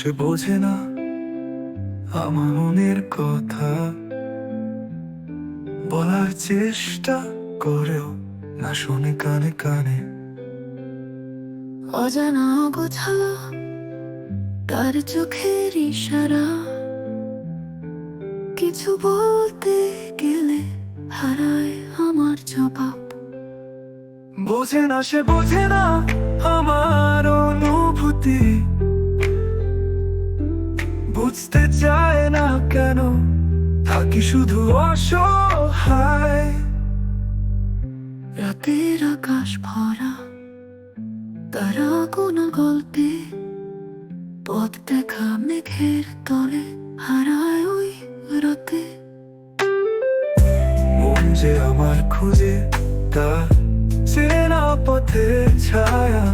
সে বোঝে না আমার মনের কথা, বলার চেষ্টা করেও না শোনে কানে কানে। অজানা অগোছালো তার চোখের ইশারা, কিছু বলতে গেলে হারায় আমার জবাব। বোঝে না সে বোঝে না আমার অনুভূতি, বুঝতে চায় না কেন থাকি শুধু অসহায়। রাতের আকাশ ভরা তারা গোনা গল্পে, পথ দেখা মেঘের তলে হারায় ওই রাতে। মন যে আমার খুঁজে তার চেনা পথের ছায়া,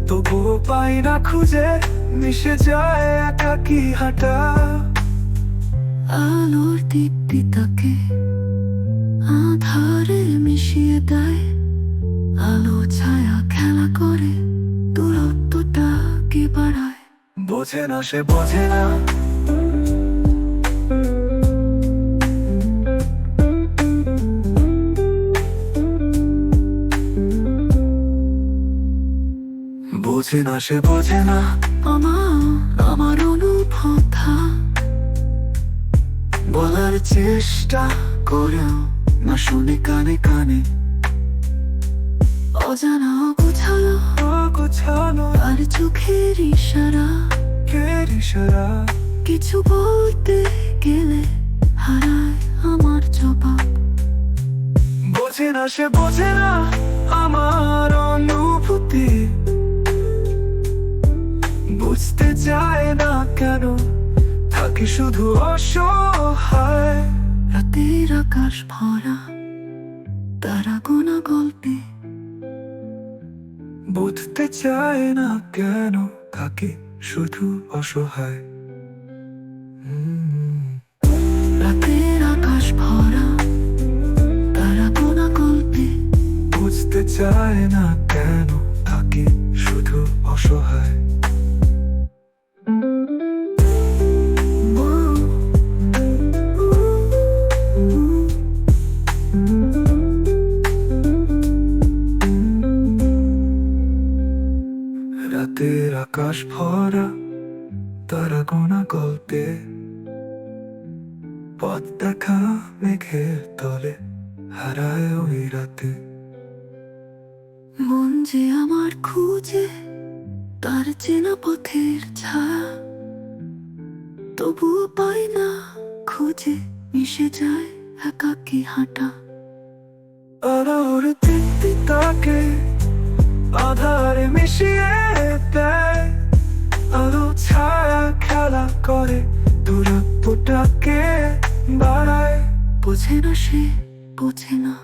তবুও পাই না খুঁজে, মিশে যায় একাকী হাঁটা। আলোর দীপ্তি তাকে আধারে মিশিয়ে দেয়, আলো ছায়া খেলা করে দূরত্বটা কি বাড়ায়। বোঝে না সে বোঝে না বোঝে না সে বোঝে না আমার অনুভূতা, বলার চেষ্টা করেও না শুনে কানে কানে। অজানা অগোছালো অগোছালো আর চোখের ইশারা, ইশারা, কিছু বলতে গেলে হারায় আমার জবাব। বোঝে না সে বোঝে না আমার অনুভূতি, বুঝতে চায় না কেন থাকি শুধু অসহায়। রাতের আকাশ ভরা তারা গোনা গল্পে, বুঝতে চায় না কেন থাকি শুধু অসহায়। রাতের আকাশ ভরা তারা গোনা গল্পে, বুঝতে চায় না কেন থাকি শুধু অসহায়। রাতের আকাশ ভরা তারা গোনা গল্পে, পথ দেখা মেঘের তলে হারায় ওই রাতে। মন যে আমার খুঁজে তার চেনা পথের ছায়া, তবুও পাই না খুঁজে, মিশে যায় একাকী হাঁটা। আলোর দীপ্তি তাকে আধারে মিশিয়ে দেয়, আলো ছায়া খেলা করে দূরত্বটাকে বাড়ায়। বোঝে না সে বোঝে না